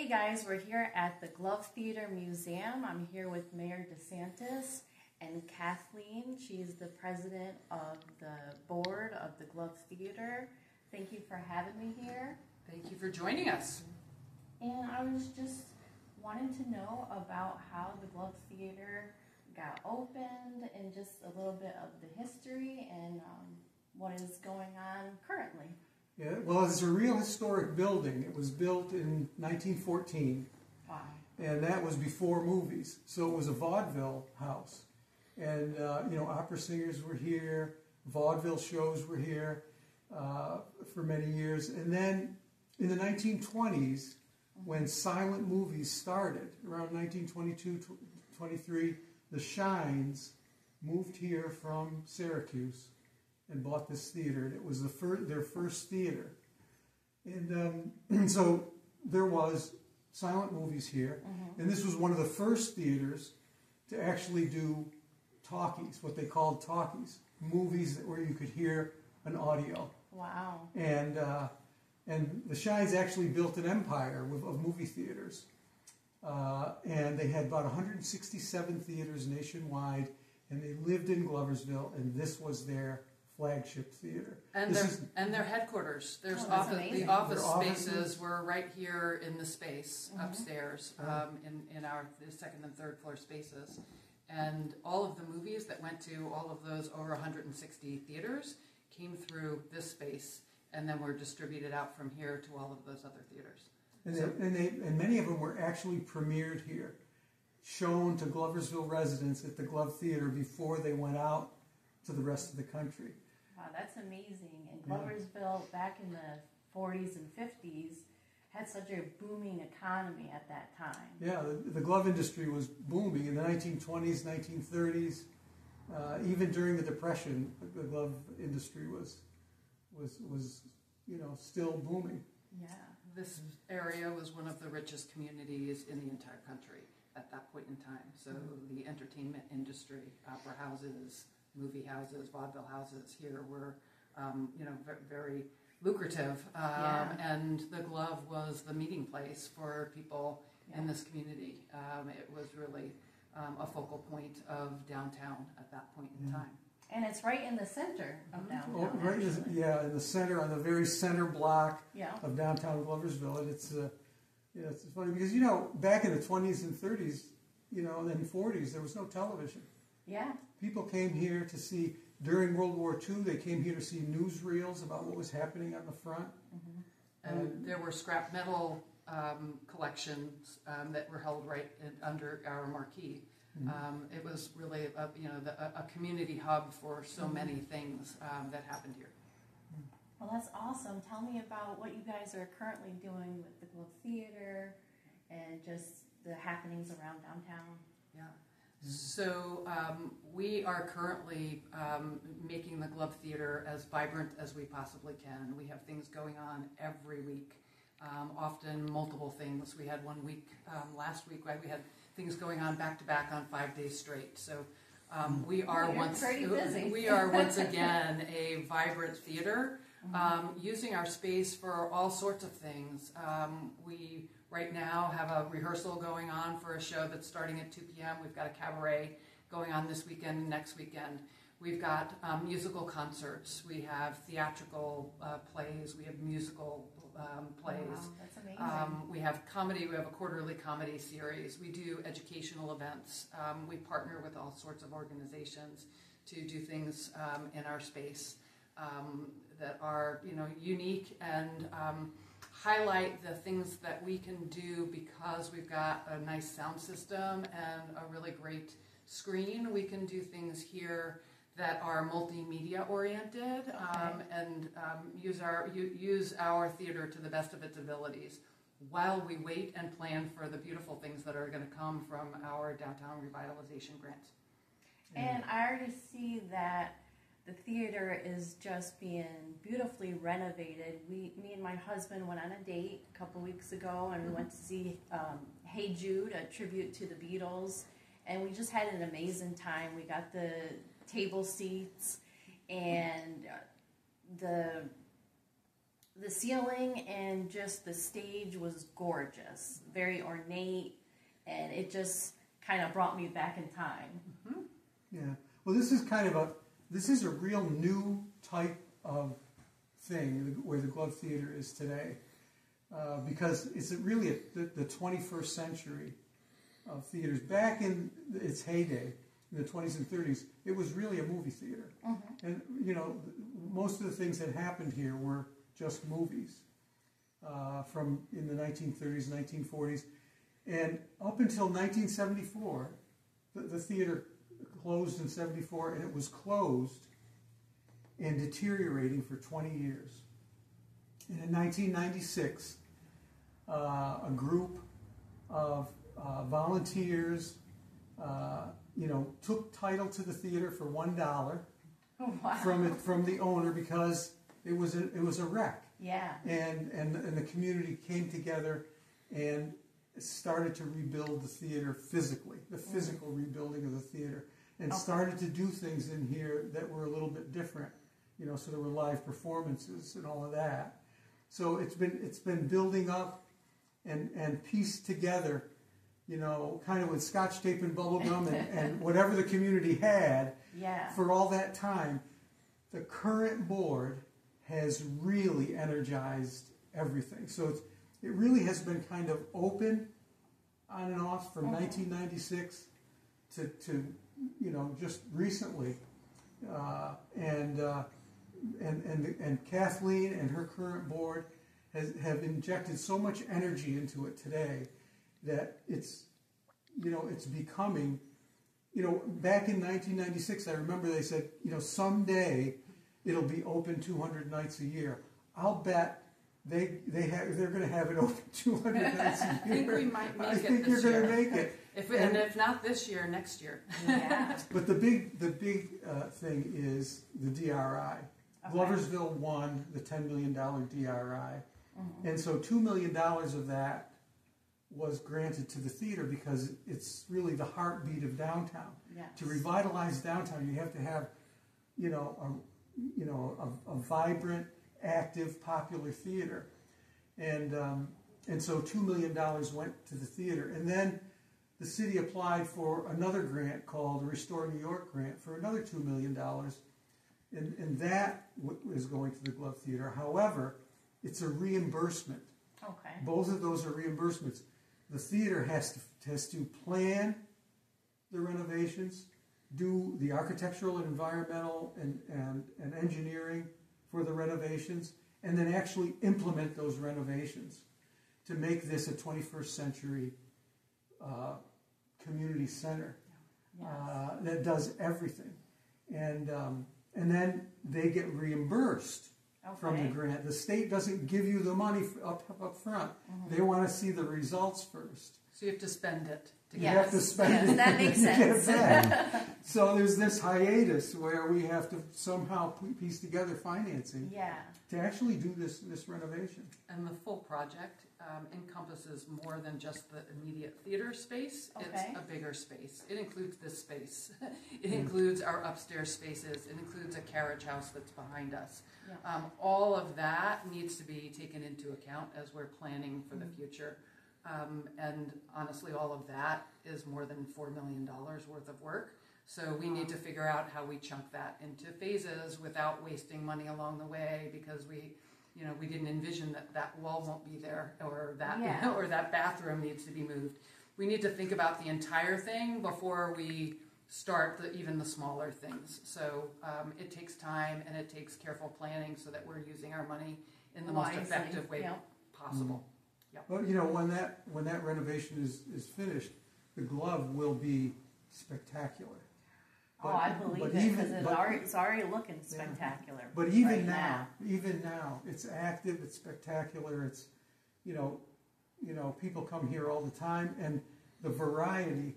Hey guys, we're here at the Glove Theater Museum. I'm here with Mayor DeSantis and Kathleen. She's the president of the board of the Glove Theater. Thank you for having me here. Thank you for joining us. And I was just wanting to know about how the Glove Theater got opened and just a little bit of the history and what is going on currently. Yeah, well, it's a real historic building. It was built in 1914, Wow. and that was before movies. So it was a vaudeville house. And, opera singers were here, vaudeville shows were here for many years. And then in the 1920s, when silent movies started, around 1922, 23, the Shines moved here from Syracuse and bought this theater. And it was their first theater. And so there was silent movies here. And this was one of the first theaters to actually do talkies, what they called talkies, movies where you could hear an audio. Wow. And the Shines actually built an empire of movie theaters. And they had about 167 theaters nationwide, and they lived in Gloversville, and this was their flagship theater. And their headquarters. There's the office spaces were right here in the space upstairs, in our second and third floor spaces. And all of the movies that went to all of those over 160 theaters came through this space and then were distributed out from here to all of those other theaters. And many of them were actually premiered here, shown to Gloversville residents at the Glove Theater before they went out to the rest of the country. Wow, that's amazing. And Gloversville, back in the 40s and 50s, had such a booming economy at that time. Yeah, the glove industry was booming in the 1920s, 1930s. Even during the Depression, the glove industry was still booming. Yeah. This area was one of the richest communities in the entire country at that point in time. So the entertainment industry, opera houses, movie houses, vaudeville houses here were, very lucrative. And the Glove was the meeting place for people in this community. It was really a focal point of downtown at that point in time. And it's right in the center of downtown. In the center, on the very center block of downtown Gloversville. And it's funny because, back in the 20s and 30s, and 40s, there was no television. Yeah. People came here to see, during World War II, they came here to see newsreels about what was happening on the front. And there were scrap metal collections that were held right under our marquee. It was really a community hub for so many things that happened here. Well, that's awesome. Tell me about what you guys are currently doing with the Glove Theater and just the happenings around downtown. Yeah. So we are currently making the Glove Theater as vibrant as we possibly can. We have things going on every week, often multiple things. We had one week last week, right? We had things going on back to back on 5 days straight. So we are once again a vibrant theater, using our space for all sorts of things. We right now have a rehearsal going on for a show that's starting at 2 p.m. We've got a cabaret going on this weekend and next weekend. We've got musical concerts. We have theatrical plays. We have musical plays. Wow, that's amazing. We have comedy. We have a quarterly comedy series. We do educational events. We partner with all sorts of organizations to do things in our space that are, unique and highlight the things that we can do because we've got a nice sound system and a really great screen. We can do things here that are multimedia oriented and use our theater to the best of its abilities while we wait and plan for the beautiful things that are going to come from our downtown revitalization grant. And I already see that the theater is just being beautifully renovated. Me and my husband went on a date a couple weeks ago, and we went to see Hey Jude, a tribute to the Beatles, and we just had an amazing time. We got the table seats, and the the ceiling and just the stage was gorgeous, very ornate, and it just kind of brought me back in time. Mm-hmm. Yeah. Well, this is a real new type of thing where the Glove Theater is today, because it's really the 21st century of theaters. Back in its heyday, in the 20s and 30s, it was really a movie theater. Mm-hmm. And, you know, most of the things that happened here were just movies from in the 1930s, 1940s. And up until 1974, the theater closed in 74, and it was closed and deteriorating for 20 years. And in 1996, a group of volunteers, took title to the theater for $1 Wow. from the owner, because it was a wreck. Yeah. And the community came together and started to rebuild the theater physically, the physical rebuilding of the theater, and started to do things in here that were a little bit different. You know, so there were live performances and all of that. So it's been building up and pieced together, you know, kind of with Scotch tape and bubble gum and whatever the community had. Yeah. For all that time. The current board has really energized everything. So it really has been kind of open on and off from 1996 to just recently, and Kathleen and her current board have injected so much energy into it today that it's becoming, back in 1996, I remember they said, someday it'll be open 200 nights a year. I'll bet they're going to have it open 200 nights a year. I think we might make it this year. I think you're going to make it. If not this year, next year. Yeah. But the big thing is the DRI. Okay. Gloversville won the $10 million DRI. Mm-hmm. And so $2 million of that was granted to the theater because it's really the heartbeat of downtown. Yes. To revitalize downtown, you have to have, a vibrant, active, popular theater, and so $2 million went to the theater, and then the city applied for another grant called the Restore New York grant for another $2 million, and that is going to the Glove Theater. However, it's a reimbursement. Okay. Both of those are reimbursements. The theater has to plan the renovations, do the architectural and environmental and engineering for the renovations, and then actually implement those renovations to make this a 21st century community center. Yes. That does everything. And then they get reimbursed from the grant. The state doesn't give you the money up front. Mm-hmm. They want to see the results first. So you have to spend it. You have to spend it. That makes sense. To get it back. So there's this hiatus where we have to somehow piece together financing to actually do this renovation. And the full project encompasses more than just the immediate theater space. Okay. It's a bigger space. It includes this space. It includes our upstairs spaces. It includes a carriage house that's behind us. Yeah. All of that needs to be taken into account as we're planning for the future. And honestly, all of that is more than $4 million worth of work. So we need to figure out how we chunk that into phases without wasting money along the way, because we didn't envision that wall won't be there, or that or that bathroom needs to be moved. We need to think about the entire thing before we start even the smaller things. So it takes time and it takes careful planning so that we're using our money in the most effective way possible. Mm-hmm. Yep. Well, when that renovation is finished, the Glove will be spectacular. I believe it, because it's already looking spectacular. Yeah. But even now, it's active, it's spectacular. It's, people come here all the time, and the variety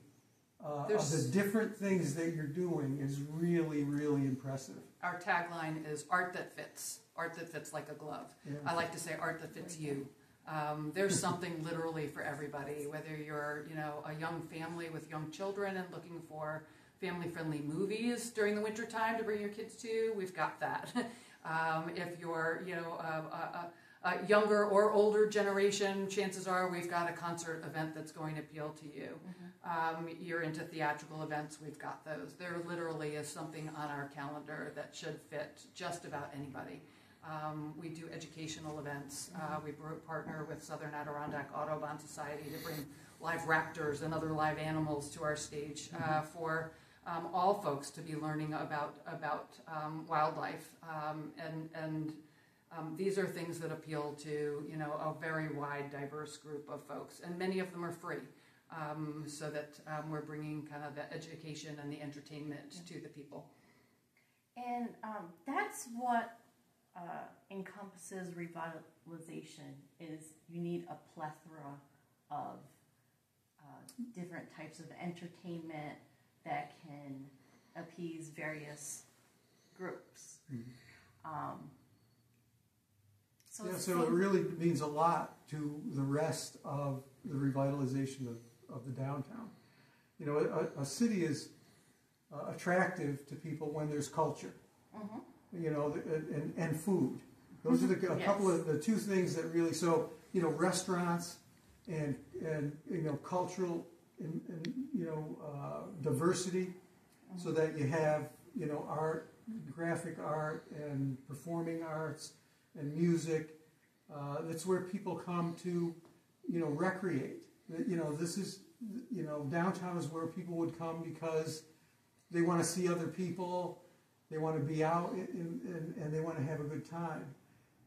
of the different things that you're doing is really, really impressive. Our tagline is art that fits like a glove. Yeah. I like to say art that fits you. There's something literally for everybody, whether you're, a young family with young children and looking for family-friendly movies during the wintertime to bring your kids to, we've got that. If you're, younger or older generation, chances are we've got a concert event that's going to appeal to you. You're into theatrical events, we've got those. There literally is something on our calendar that should fit just about anybody. We do educational events. We partner with Southern Adirondack Audubon Society to bring live raptors and other live animals to our stage for all folks to be learning about wildlife. These are things that appeal to, you know, a very wide, diverse group of folks, and many of them are free, so that we're bringing kind of the education and the entertainment to the people. And that's what encompasses revitalization, is you need a plethora of different types of entertainment that can appease various groups. So it really means a lot to the rest of the revitalization of the downtown. You know, a city is attractive to people when there's culture. You know, and food. Those are a couple of the two things that really, so, you know, restaurants and you know, cultural and you know, diversity, so that you have, you know, art, graphic art and performing arts and music. That's where people come to, you know, recreate. You know, this is, you know, downtown is where people would come because they want to see other people. They want to be out and they want to have a good time.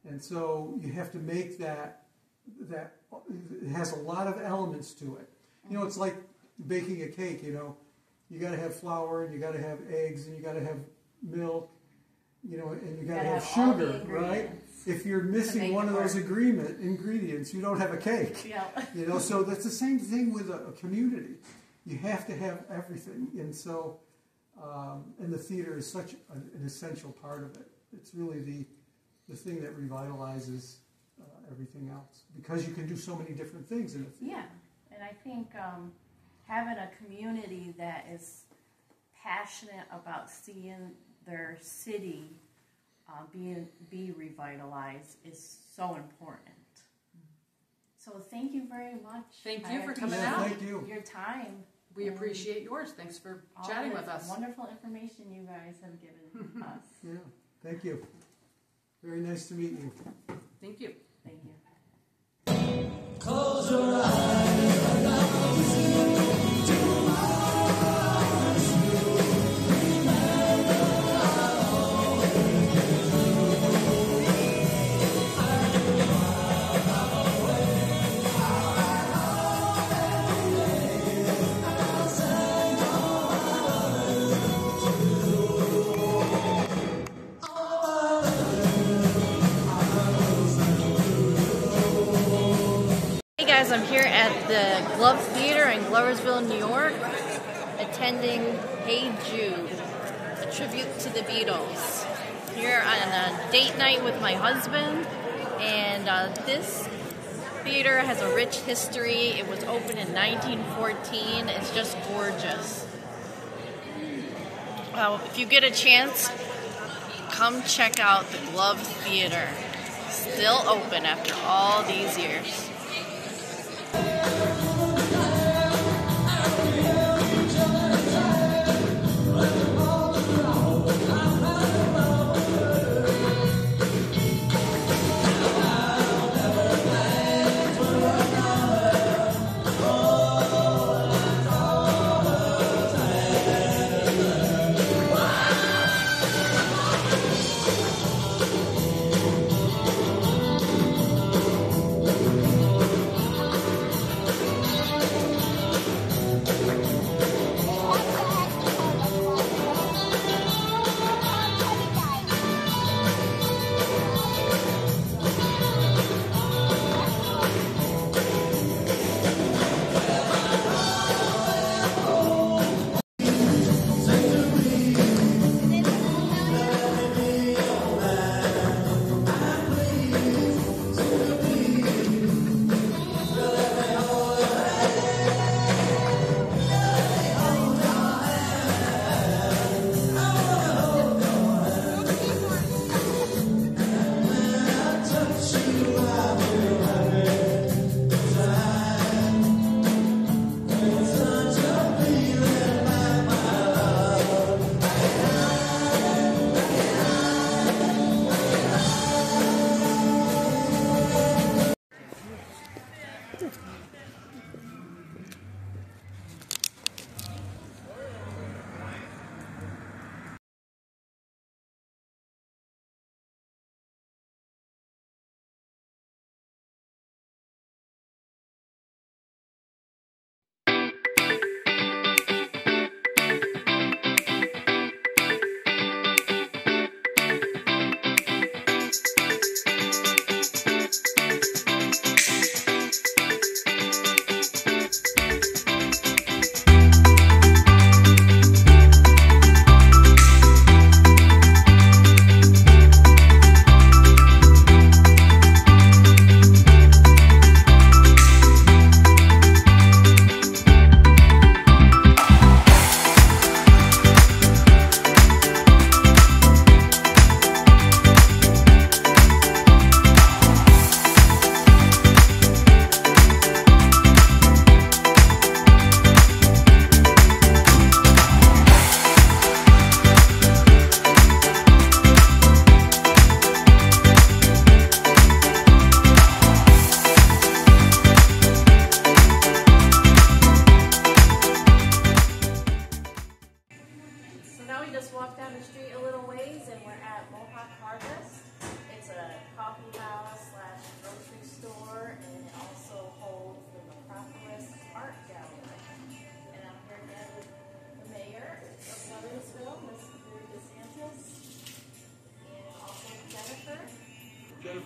And so you have to make that it has a lot of elements to it. You know, it's like baking a cake, you know. You got to have flour, and you got to have eggs, and you got to have milk, you know, and you got to have sugar, right? If you're missing one of those ingredients, you don't have a cake. Yeah. You know, so that's the same thing with a community. You have to have everything. And so and the theater is such an essential part of it. It's really the thing that revitalizes everything else, because you can do so many different things in the theater. Yeah, and I think having a community that is passionate about seeing their city be revitalized is so important. So thank you very much. Thank you for coming out. Thank you. Your time. We appreciate yours. Thanks for chatting with us. Wonderful information you guys have given us. Yeah, thank you. Very nice to meet you. Thank you. Thank you. Close your eyes. I'm here at the Glove Theater in Gloversville, New York, attending Hey Jude, a tribute to the Beatles. Here on a date night with my husband, and this theater has a rich history. It was opened in 1914. It's just gorgeous. If you get a chance, come check out the Glove Theater. Still open after all these years.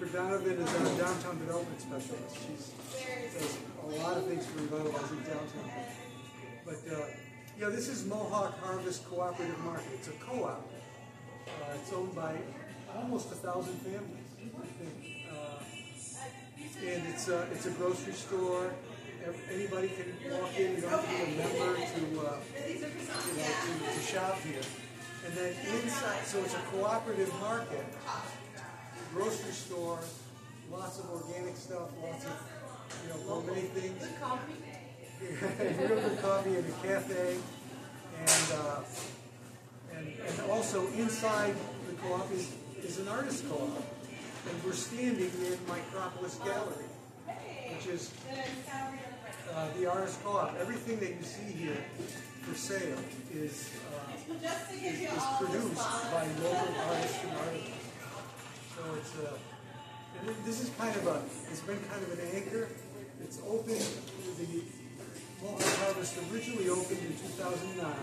for Donovan is our downtown development specialist. She does a lot of things for revitalizing downtown. But yeah, this is Mohawk Harvest Cooperative Market. It's a co-op. It's owned by almost 1,000 families, I think. And it's a grocery store. Anybody can walk in. You don't have to be a member to shop here. And then inside, so it's a cooperative market, grocery store, lots of organic stuff, lots of gourmet things. Real good coffee and a cafe, and also inside the co-op is an artist co-op, and we're standing in Micropolis Gallery, which is the artist co-op. Everything that you see here for sale is produced by local artists and artisans. So and this is it's been kind of an anchor. It's open. The Mohawk Harvest originally opened in 2009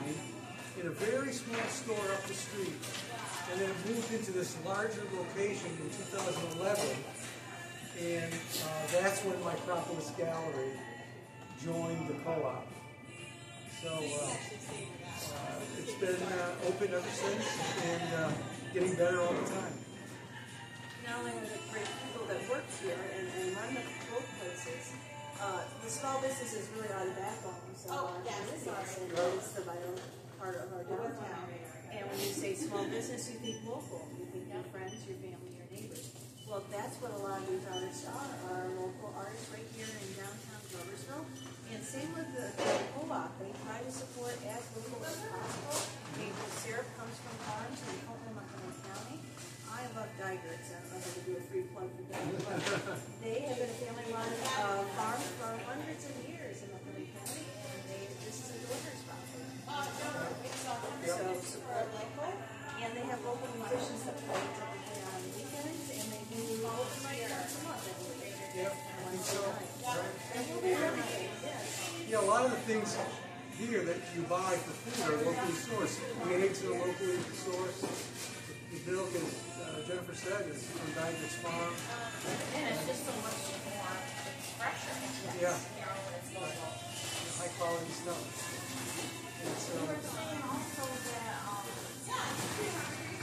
in a very small store up the street, and then moved into this larger location in 2011, and that's when Micropolis Gallery joined the co-op. So it's been open ever since, and getting better all the time. Not only are there great people that work here and run both places, the small business is really our backbone. So this is the vital part of our downtown. And when you say small business, you think local. You think your friends, your family, your neighbors. Well, that's what a lot of these artists are local artists right here in downtown Gloversville. And same with the co-op. They try to support as local as possible. The syrup comes from farms in Fulton, County. I love Geiger. I don't know if I could do a free plug for Geiger. They have been a family-run farm for hundreds of years in Montgomery County, and this is a delivery spot for them. So support local, and they have local musicians that play typically on weekends, and they do open mic once a month, I believe. Yeah, I think so. Right. And we'll be everything, yes. Yeah, a lot of the things here that you buy for food are locally sourced. The eggs are locally sourced. The milk, as Jennifer said, is from Geiger's farm. And it's just so much more fresher. Yeah. It's local. High quality stuff. It's, We were saying also that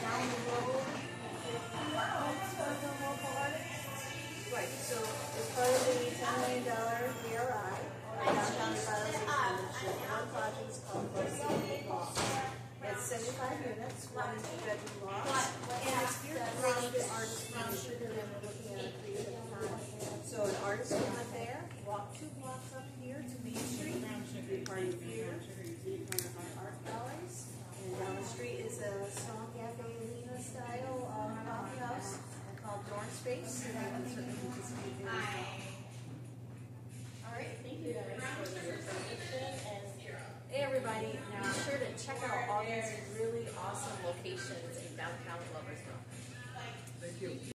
down the road, for the local artists. Right, so as part of the $10 million BRI, downtown revitalization initiative, one project is called Perrott Loft. It's 75 units, one bedroom loft, and it's geared around the artist community, and we're looking at a creative time. So an artist will live there, walk 2 blocks up here to Main Street, be part of here, be part of our art galleries, and down the street is a small cafe arena style coffee house called Dorn Space, and they can certainly participate there as well. All right, thank you guys for the information. And Hey everybody, be sure to check out all these really awesome locations in downtown Gloversville. thank you.